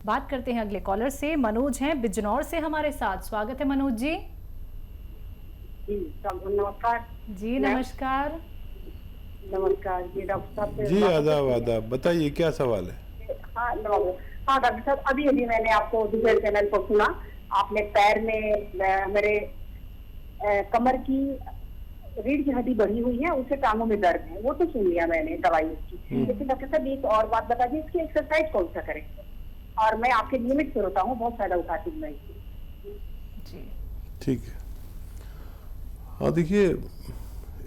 बात करते हैं अगले कॉलर से। मनोज हैं बिजनौर से हमारे साथ। स्वागत है मनोज जी। नमस्कार जी नमस्कार। नमस्कार जी डॉक्टर साहब जी आदाब आदाब, बताइए क्या सवाल है? हाँ हाँ डॉक्टर साहब, अभी अभी मैंने आपको दूसरे चैनल पर सुना, आपने पैर में मेरे कमर की रीढ़ की हड्डी बढ़ी हुई है, उससे टांगों में दर्द है, वो तो सुन लिया मैंने दवाई उसकी। लेकिन डॉक्टर साहब एक और बात बता दी, इसकी एक्सरसाइज कौन सा करें? और मैं आपके नियमित से होता हूँ, बहुत फायदा उठाती हूँ मैं इसकी। ठीक है। हाँ देखिए,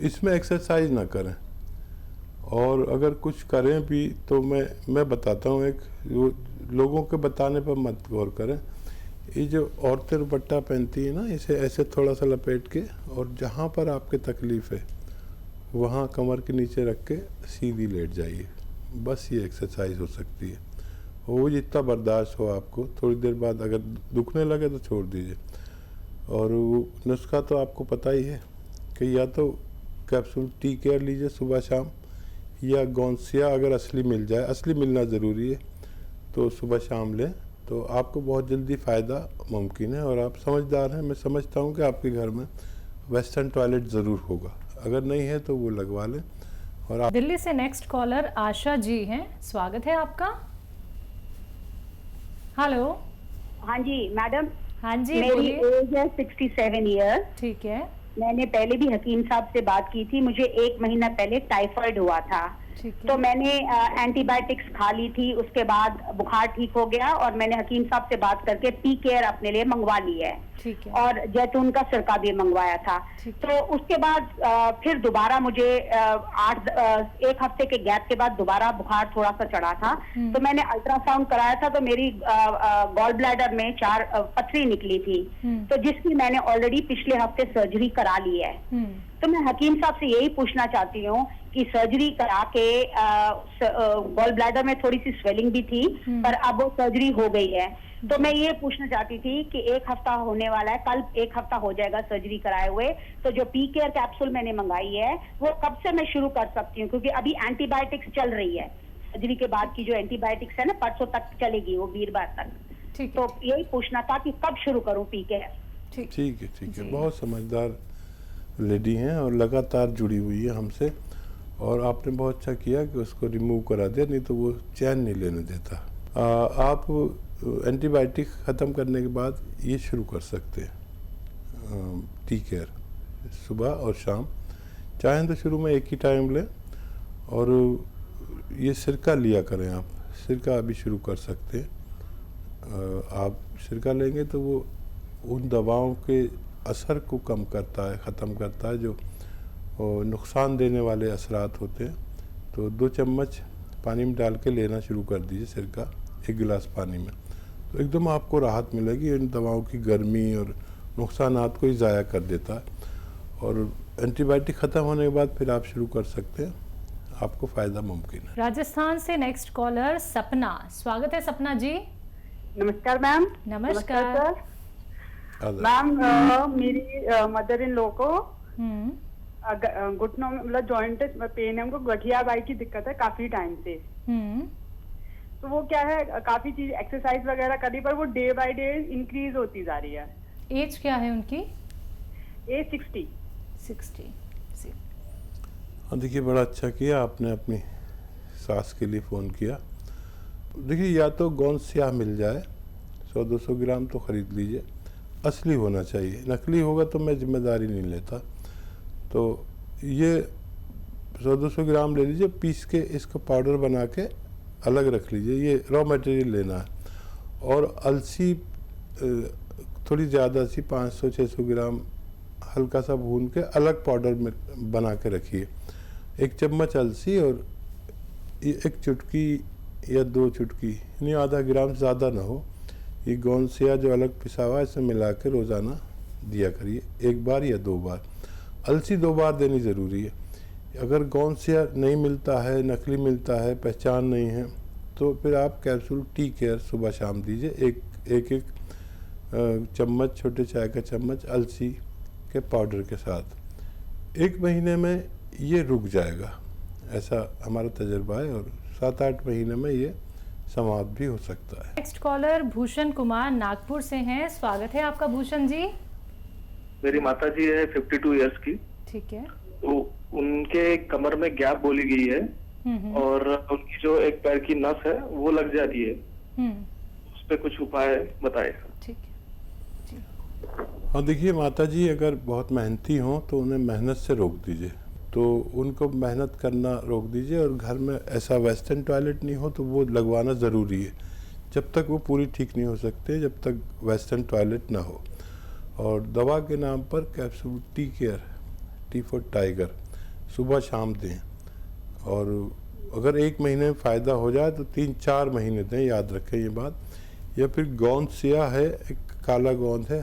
इसमें एक्सरसाइज ना करें, और अगर कुछ करें भी तो मैं बताता हूँ। एक लोगों के बताने पर मत गौर करें। ये जो औरतें दुपट्टा पहनती है ना, इसे ऐसे थोड़ा सा लपेट के, और जहाँ पर आपके तकलीफ़ है वहाँ कमर के नीचे रख के सीधी लेट जाइए। बस ये एक्सरसाइज हो सकती है। वो जितना बर्दाश्त हो आपको, थोड़ी देर बाद अगर दुखने लगे तो छोड़ दीजिए। और वो नुस्खा तो आपको पता ही है कि या तो कैप्सूल टी केयर लीजिए सुबह शाम, या गौंसिया अगर असली मिल जाए, असली मिलना ज़रूरी है, तो सुबह शाम लें तो आपको बहुत जल्दी फ़ायदा मुमकिन है। और आप समझदार हैं, मैं समझता हूँ कि आपके घर में वेस्टर्न टॉयलेट ज़रूर होगा, अगर नहीं है तो वो लगवा लें। और आप दिल्ली से नेक्स्ट कॉलर आशा जी हैं। स्वागत है आपका। हेलो। हाँ जी मैडम। हाँ जी मेरी एज है 67 ईयर। ठीक है। मैंने पहले भी हकीम साहब से बात की थी, मुझे 1 महीना पहले टाइफाइड हुआ था, तो मैंने एंटीबायोटिक्स खा ली थी, उसके बाद बुखार ठीक हो गया और मैंने हकीम साहब से बात करके पी केयर अपने लिए मंगवा ली है, और जैतून का सिरका भी मंगवाया था। तो उसके बाद फिर दोबारा मुझे 1 हफ्ते के गैप के बाद दोबारा बुखार थोड़ा सा चढ़ा था, तो मैंने अल्ट्रासाउंड कराया था, तो मेरी गॉल ब्लैडर में 4 पथरी निकली थी, तो जिसकी मैंने ऑलरेडी पिछले हफ्ते सर्जरी करा ली है। तो मैं हकीम साहब से यही पूछना चाहती हूँ कि सर्जरी करा के गॉल ब्लैडर में थोड़ी सी स्वेलिंग भी थी, पर अब वो सर्जरी हो गई है, तो मैं ये पूछना चाहती थी कि 1 हफ्ता होने वाला है, कल 1 हफ्ता हो जाएगा सर्जरी कराए हुए, तो जो पी केयर कैप्सूल मैंने मंगाई है वो कब से मैं शुरू कर सकती हूँ? क्योंकि अभी एंटीबायोटिक्स चल रही है, सर्जरी के बाद की जो एंटीबायोटिक्स है ना, परसों तक चलेगी, वो वीरवार तक। तो यही पूछना था कि कब शुरू करूँ पी केयर? ठीक है। बहुत समझदार लेडी हैं और लगातार जुड़ी हुई है हमसे, और आपने बहुत अच्छा किया कि उसको रिमूव करा दिया, नहीं तो वो चैन नहीं लेने देता। आप एंटीबायोटिक ख़त्म करने के बाद ये शुरू कर सकते हैं टी केयर, सुबह और शाम, चाहें तो शुरू में एक ही टाइम लें, और ये सिरका लिया करें। आप सिरका अभी शुरू कर सकते हैं। आप सिरका लेंगे तो वो उन दवाओं के असर को कम करता है, ख़त्म करता है, जो नुकसान देने वाले असरात होते हैं। तो 2 चम्मच पानी में डाल के लेना शुरू कर दीजिए सिरका, 1 गिलास पानी में, तो एकदम आपको राहत मिलेगी। इन दवाओं की गर्मी और नुकसानात को ही ज़ाया कर देता है। और एंटीबायोटिक ख़त्म होने के बाद फिर आप शुरू कर सकते हैं, आपको फ़ायदा मुमकिन है। राजस्थान से नेक्स्ट कॉलर सपना। स्वागत है सपना जी। नमस्कार मैम। नमस्कार मैम। मेरी मदर इन लॉ को घुटनों में मतलब जॉइंट पेन है, उनको गठिया बाई की दिक्कत है काफी टाइम से। तो वो क्या है, काफी चीज एक्सरसाइज वगैरह करी, पर वो डे बाय डे इंक्रीज होती जा रही है। एज क्या है उनकी? एज 60। हाँ देखिए, बड़ा अच्छा किया आपने अपनी सास के लिए फ़ोन किया। देखिए, या तो गोंद स्याह मिल जाए, 100-200 ग्राम तो ख़रीद लीजिए, असली होना चाहिए, नकली होगा तो मैं जिम्मेदारी नहीं लेता। तो ये 100-200 ग्राम ले लीजिए, पीस के इसको पाउडर बना के अलग रख लीजिए, ये रॉ मटेरियल लेना है। और अलसी थोड़ी ज़्यादा सी 500-600 ग्राम हल्का सा भून के अलग पाउडर में बना के रखिए। 1 चम्मच अलसी और 1 चुटकी या 2 चुटकी, यानी आधा ग्राम, ज़्यादा ना हो, ये गोंद स्याह जो अलग पिसा हुआ है इसे मिला के रोज़ाना दिया करिए, 1 बार या 2 बार। अलसी 2 बार देनी ज़रूरी है। अगर गोंद स्याह नहीं मिलता है, नकली मिलता है, पहचान नहीं है, तो फिर आप कैप्सूल टी केयर सुबह शाम दीजिए, एक चम्मच, छोटे चाय का चम्मच अलसी के पाउडर के साथ। 1 महीने में ये रुक जाएगा, ऐसा हमारा तजर्बा है, और 7-8 महीने में ये समाप्त भी हो सकता है। नेक्स्ट कॉलर भूषण कुमार नागपुर से हैं, स्वागत है आपका भूषण जी। मेरी माता जी है 52 इयर्स की। ठीक है। तो उनके कमर में गैप बोली गई है और उनकी जो एक पैर की नस है वो लग जाती है, उस पे कुछ उपाय बताए। ठीक है जी। हाँ देखिए, माता जी अगर बहुत मेहनती हों तो उन्हें मेहनत से रोक दीजिए, तो उनको मेहनत करना रोक दीजिए और घर में ऐसा वेस्टर्न टॉयलेट नहीं हो तो वो लगवाना ज़रूरी है। जब तक वो पूरी ठीक नहीं हो सकते, जब तक वेस्टर्न टॉयलेट ना हो। और दवा के नाम पर capsule tea care, T for tiger, सुबह शाम दें। और अगर 1 महीने में फ़ायदा हो जाए तो 3-4 महीने दें, याद रखें ये बात। या फिर गोंद सिया है, एक काला गोंद है,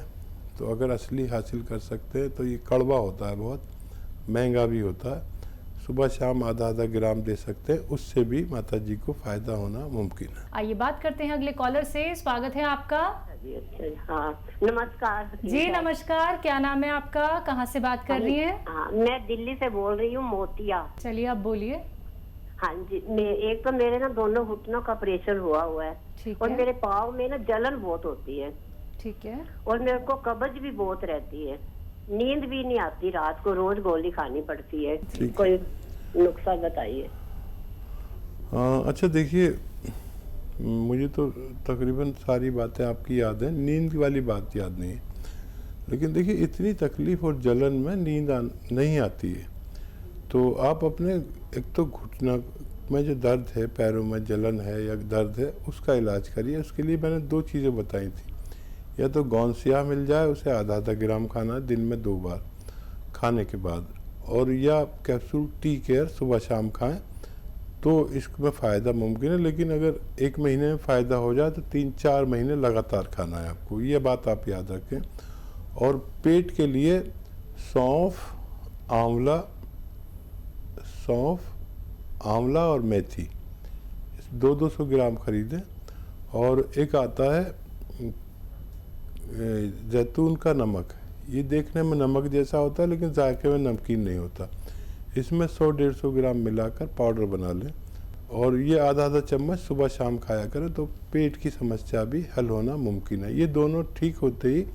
तो अगर असली हासिल कर सकते हैं तो ये कड़वा होता है, बहुत महंगा भी होता है। सुबह शाम आधा ग्राम दे सकते हैं, उससे भी माता जी को फ़ायदा होना मुमकिन है। आइए बात करते हैं अगले कॉलर से, स्वागत है आपका। हाँ नमस्कार जी नमस्कार, क्या नाम है आपका, कहाँ से बात कर रही हैं? हाँ मैं दिल्ली से बोल रही हूँ, मोतिया। चलिए आप बोलिए। हाँ जी, एक तो मेरे ना दोनों घुटनों का ऑपरेशन हुआ है ठीक और है। मेरे पाँव में ना जलन बहुत होती है ठीक है। और मेरे को कब्ज भी बहुत रहती है, नींद भी नहीं आती, रात को रोज गोली खानी पड़ती है। कोई नुस्खा बताइए। अच्छा देखिए, मुझे तो तकरीबन सारी बातें आपकी याद है, नींद वाली बात याद नहीं है। लेकिन देखिए, इतनी तकलीफ़ और जलन में नींद नहीं आती है, तो आप अपने एक तो घुटना में जो दर्द है, पैरों में जलन है या दर्द है, उसका इलाज करिए। उसके लिए मैंने 2 चीज़ें बताई थी। या तो गौनसिया मिल जाए, उसे आधा ग्राम खाना है दिन में 2 बार खाने के बाद, और या कैप्सूल टी केयर सुबह शाम खाएं, तो इसमें फ़ायदा मुमकिन है। लेकिन अगर 1 महीने में फ़ायदा हो जाए तो 3-4 महीने लगातार खाना है आपको, ये बात आप याद रखें। और पेट के लिए सौंफ, आंवला और मेथी 200 ग्राम खरीदें। और एक आता है जैतून का नमक, ये देखने में नमक जैसा होता है लेकिन जायके में नमकीन नहीं होता। इसमें 100-150 ग्राम मिलाकर पाउडर बना लें और ये आधा चम्मच सुबह शाम खाया करें, तो पेट की समस्या भी हल होना मुमकिन है। ये दोनों ठीक होते ही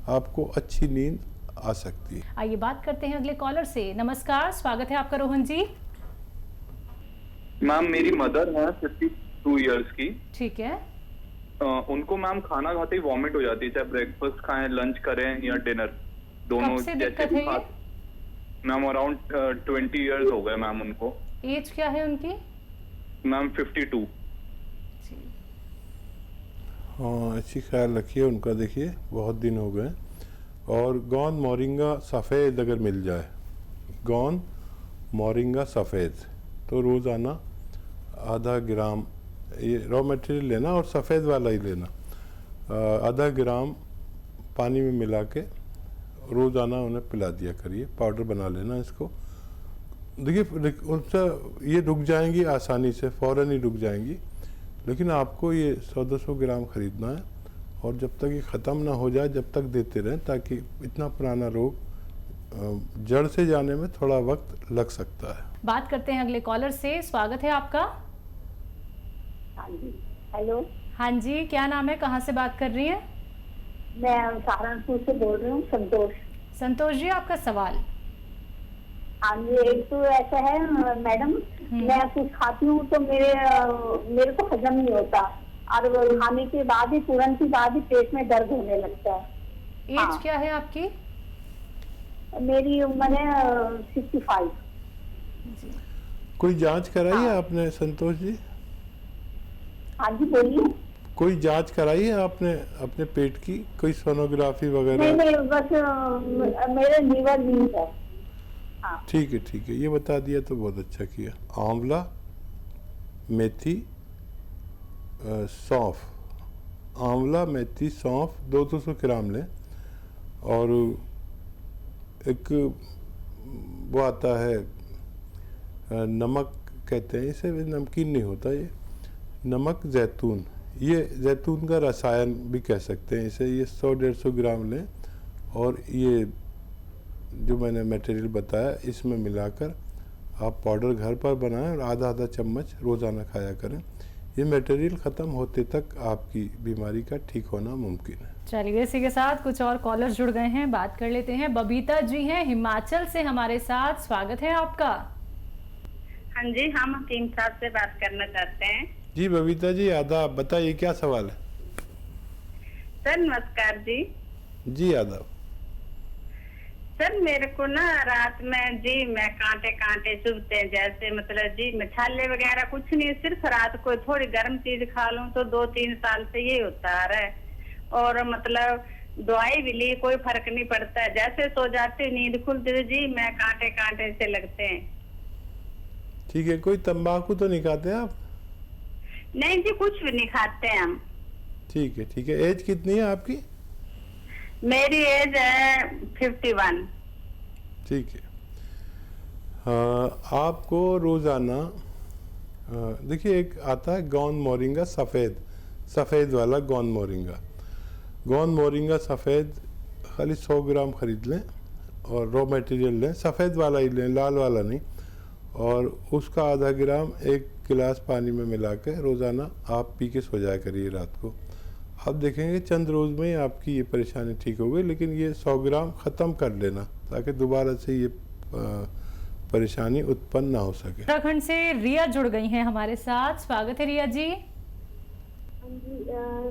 आपको अच्छी नींद आ सकती है। आइए बात करते हैं अगले कॉलर से। नमस्कार, स्वागत है आपका रोहन जी। मैम मेरी मदर है 52 इयर्स की। ठीक है। उनको मैम खाना खाते ही वॉमिट हो जाती है, चाहे ब्रेकफास्ट खाएं, लंच करें या डिनर, दोनों कब से जैसे दिक्कत भी है ये? मैम अराउंड 20 इयर्स हो गए मैम उनको। एज क्या है उनकी? मैम 52। हाँ, अच्छी ख्याल रखिए उनका। देखिए बहुत दिन हो गए। और गोंद मोरिंगा सफ़ेद अगर मिल जाए, गोंद मोरिंगा सफ़ेद, तो रोज़ाना आधा ग्राम ये रॉ मटेरियल लेना और सफ़ेद वाला ही लेना, आधा ग्राम पानी में मिला के रोज़ाना उन्हें पिला दिया करिए। पाउडर बना लेना इसको। देखिए उनसे ये रुक जाएंगी आसानी से, फ़ौरन ही रुक जाएंगी, लेकिन आपको ये 100-200 ग्राम ख़रीदना है और जब तक ये ख़त्म ना हो जाए जब तक देते रहें, ताकि इतना पुराना रोग जड़ से जाने में थोड़ा वक्त लग सकता है। बात करते हैं अगले कॉलर से, स्वागत है आपका। हाँ जी, हेलो। हाँ जी, क्या नाम है, कहाँ से बात कर रही हैं? मैं सहारनपुर से बोल रही हूँ, संतोष। संतोष जी, आपका सवाल। हाँ जी, एक तो ऐसा है मैडम, मैं कुछ खाती हूँ तो मेरे को हजम नहीं होता और खाने के बाद ही तुरंत ही बाद ही पेट में दर्द होने लगता है। एज क्या है आपकी? मेरी उम्र है 65। कोई जांच कराई है आपने संतोष जी? हाँ जी बोलिए। कोई जांच कराई है आपने अपने पेट की, कोई सोनोग्राफी वगैरह? नहीं, बस मेरे लीवर वीक है। ठीक है, ये बता दिया तो बहुत अच्छा किया। आंवला, मेथी, सौंफ, आंवला, मेथी, सौंफ 200 ग्राम लें। और एक वो आता है नमक कहते हैं इसे, नमकीन नहीं होता ये, नमक जैतून, ये जैतून का रसायन भी कह सकते हैं इसे। ये 100-150 ग्राम लें और ये जो मैंने मटेरियल बताया इसमें मिलाकर आप पाउडर घर पर बनाएं और आधा चम्मच रोज़ाना खाया करें। ये मटेरियल ख़त्म होते तक आपकी बीमारी का ठीक होना मुमकिन है। चलिए, इसी के साथ कुछ और कॉलर्स जुड़ गए हैं, बात कर लेते हैं। बबीता जी हैं हिमाचल से हमारे साथ, स्वागत है आपका। हाँ जी, हम हकीम साहब से बात करना चाहते हैं। जी बबीता जी, आदाब, बताइए क्या सवाल है। सर नमस्कार जी। जी आदाब। सर मेरे को ना रात में जी मैं कांटे कांटे चुभते हैं, जैसे मतलब जी मसाले वगैरह कुछ नहीं, सिर्फ रात को थोड़ी गर्म चीज खा लूं तो 2-3 साल से ये होता आ रहा है। और मतलब दवाई भी ली, कोई फर्क नहीं पड़ता है। जैसे सो जाते नींद खुलती है जी मैं कांटे कांटे से लगते हैं। ठीक है, कोई तंबाकू तो नहीं खाते आप? नहीं जी, कुछ भी नहीं खाते हैं हम। ठीक है ठीक है। एज कितनी है आपकी? मेरी एज है 51। ठीक है। आपको रोज़ाना देखिए, एक आता है गौन मोरिंगा सफ़ेद वाला गौन मोरिंगा सफ़ेद, खाली 100 ग्राम ख़रीद लें और रॉ मटेरियल लें, सफ़ेद वाला ही लें, लाल वाला नहीं। और उसका आधा ग्राम एक गिलास पानी में मिला के रोज़ाना आप पी के सो जाया करिए रात को। आप देखेंगे चंद रोज़ में ही आपकी ये परेशानी ठीक हो गई। लेकिन ये 100 ग्राम ख़त्म कर लेना ताकि दोबारा से ये परेशानी उत्पन्न ना हो सके। उत्तराखंड से रिया जुड़ गई हैं हमारे साथ, स्वागत है रिया जी।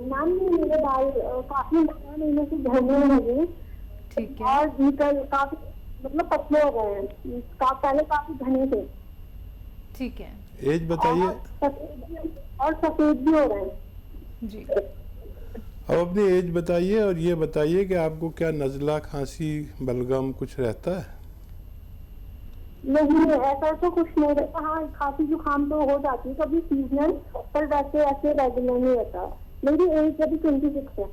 मैम मेरे बाल काफी महीने से झड़ने लगे। ठीक है। और भीतर काफी मतलब पतले हो गए हैं, पहले काफी घने थे। ठीक है। एज बताइए। और सफेद भी हो रहे हैं जी। अब अपनी एज बताइए और ये बताइए कि आपको क्या नज़ला, खांसी, बलगम कुछ रहता है? नहीं, ऐसा तो कुछ नहीं रहता। हाँ, खांसी जुकाम तो हो जाती है कभी सीजनल, पर वैसे ऐसे रेगुलर नहीं रहता। मेरी एज अभी 26 है।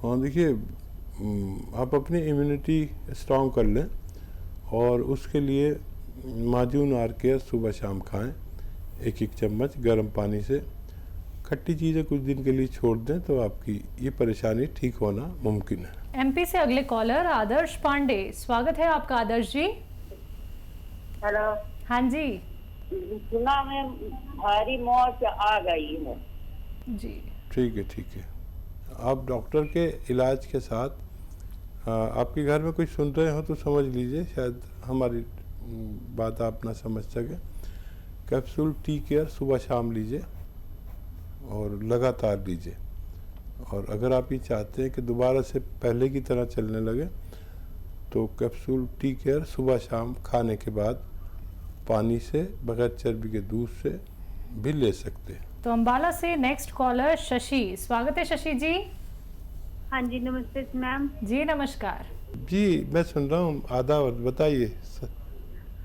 हाँ देखिए, आप अपनी इम्यूनिटी स्ट्रॉन्ग कर लें और उसके लिए माजून आर सुबह शाम खाएं 1-1 चम्मच गर्म पानी से। खट्टी चीज़ें कुछ दिन के लिए छोड़ दें तो आपकी ये परेशानी ठीक होना मुमकिन है। एमपी से अगले कॉलर आदर्श पांडे, स्वागत है आपका आदर्श जी। हेलो। हाँ जी। सुना में भारी मौत आ गई है जी। ठीक है। आप डॉक्टर के इलाज के साथ आपके घर में कोई सुन रहे हो तो समझ लीजिए, शायद हमारी बात आप ना समझ सके। कैप्सूल टी केयर सुबह शाम लीजिए और लगातार लीजिए। और अगर आप ये चाहते हैं कि दोबारा से पहले की तरह चलने लगे तो कैप्सूल टी केयर सुबह शाम खाने के बाद पानी से, बगैर चर्बी के दूध से भी ले सकते हैं। तो अम्बाला से नेक्स्ट कॉलर शशि, स्वागत है शशि जी। हाँ जी नमस्ते मैम। जी नमस्कार। जी मैं सुन रहा हूँ, आदाब, बताइए।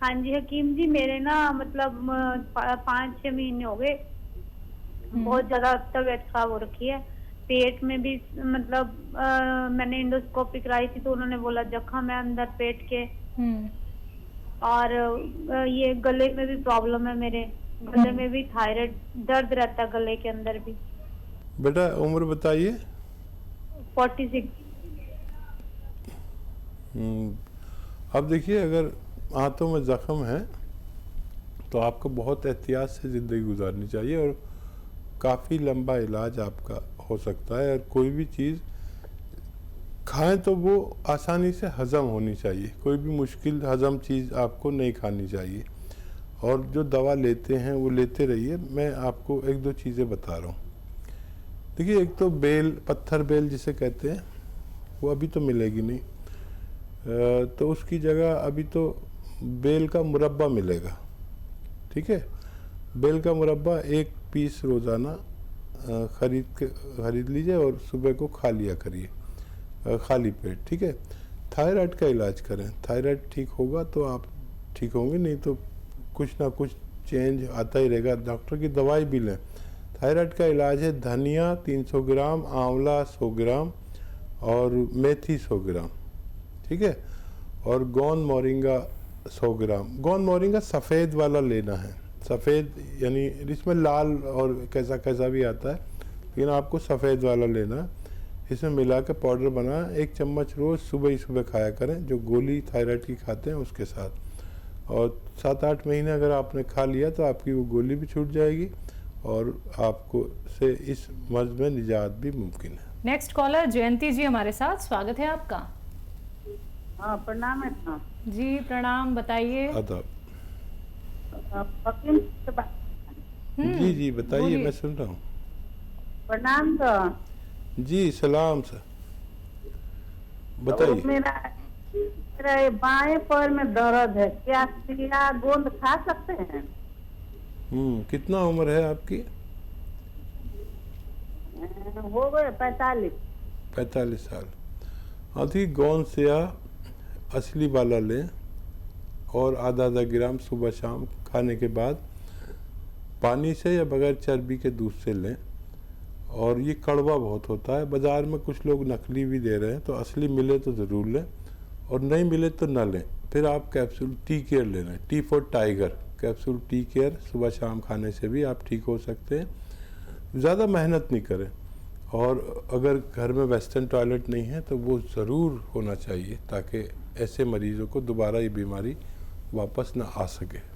हाँ जी हकीम जी, मेरे ना मतलब 5-6 महीने हो गए, बहुत ज्यादा तबीयत खराब हो रखी है। पेट में भी मतलब मैंने इंडोस्कोपी कराई थी तो उन्होंने बोला जख्म है अंदर पेट के। और ये गले में भी प्रॉब्लम है, मेरे गले में भी थायराइड दर्द रहता है गले के अंदर भी। बेटा उम्र बताइए। 46। अब देखिए, अगर आंतों में जख्म है तो आपको बहुत एहतियात से ज़िंदगी गुजारनी चाहिए और काफ़ी लंबा इलाज आपका हो सकता है। और कोई भी चीज़ खाएं तो वो आसानी से हज़म होनी चाहिए, कोई भी मुश्किल हज़म चीज़ आपको नहीं खानी चाहिए। और जो दवा लेते हैं वो लेते रहिए। मैं आपको 1-2 चीज़ें बता रहा हूँ। देखिए, एक तो बेल, पत्थर बेल जिसे कहते हैं, वो अभी तो मिलेगी नहीं, तो उसकी जगह अभी तो बेल का मुरब्बा मिलेगा। ठीक है, बेल का मुरब्बा 1 पीस रोज़ाना खरीद लीजिए और सुबह को खा लिया करिए खाली पेट। ठीक है। थायराइड का इलाज करें, थायराइड ठीक होगा तो आप ठीक होंगे, नहीं तो कुछ ना कुछ चेंज आता ही रहेगा। डॉक्टर की दवाई भी लें। थायराइड का इलाज है धनिया 300 ग्राम, आंवला 100 ग्राम और मेथी 100 ग्राम। ठीक है। और गोंद मोरिंगा 100 ग्राम। गोंद मोरिंगा सफ़ेद वाला लेना है, सफ़ेद यानी इसमें लाल और कैसा भी आता है, लेकिन आपको सफ़ेद वाला लेना। इसमें मिला के पाउडर बना 1 चम्मच रोज़ सुबह ही सुबह खाया करें, जो गोली थायराइड की खाते हैं उसके साथ। और 7-8 महीने अगर आपने खा लिया तो आपकी वो गोली भी छूट जाएगी और आपको से इस मर्ज में निजात भी मुमकिन है। नेक्स्ट कॉलर जयंती जी हमारे साथ, स्वागत है आपका। हाँ प्रणाम है। जी प्रणाम, बताइए। आदाब। जी जी बताइए, मैं सुन रहा हूँ। प्रणाम। तो जी सलाम सर, बताइए। मेरा ये बाएं पैर में दर्द है, क्या चिया गोंद खा सकते हैं? कितना उम्र है आपकी? हो गए 45 साल। अधिक गोंद सिया असली वाला लें और आधा ग्राम सुबह शाम खाने के बाद पानी से या बगैर चर्बी के दूध से लें। और ये कड़वा बहुत होता है, बाज़ार में कुछ लोग नकली भी दे रहे हैं, तो असली मिले तो ज़रूर लें और नहीं मिले तो ना लें। फिर आप कैप्सूल टी केयर लेना, T for tiger capsule tea care सुबह शाम खाने से भी आप ठीक हो सकते हैं। ज़्यादा मेहनत नहीं करें और अगर घर में वेस्टर्न टॉयलेट नहीं है तो वो ज़रूर होना चाहिए ताकि ऐसे मरीज़ों को दोबारा ये बीमारी वापस ना आ सके।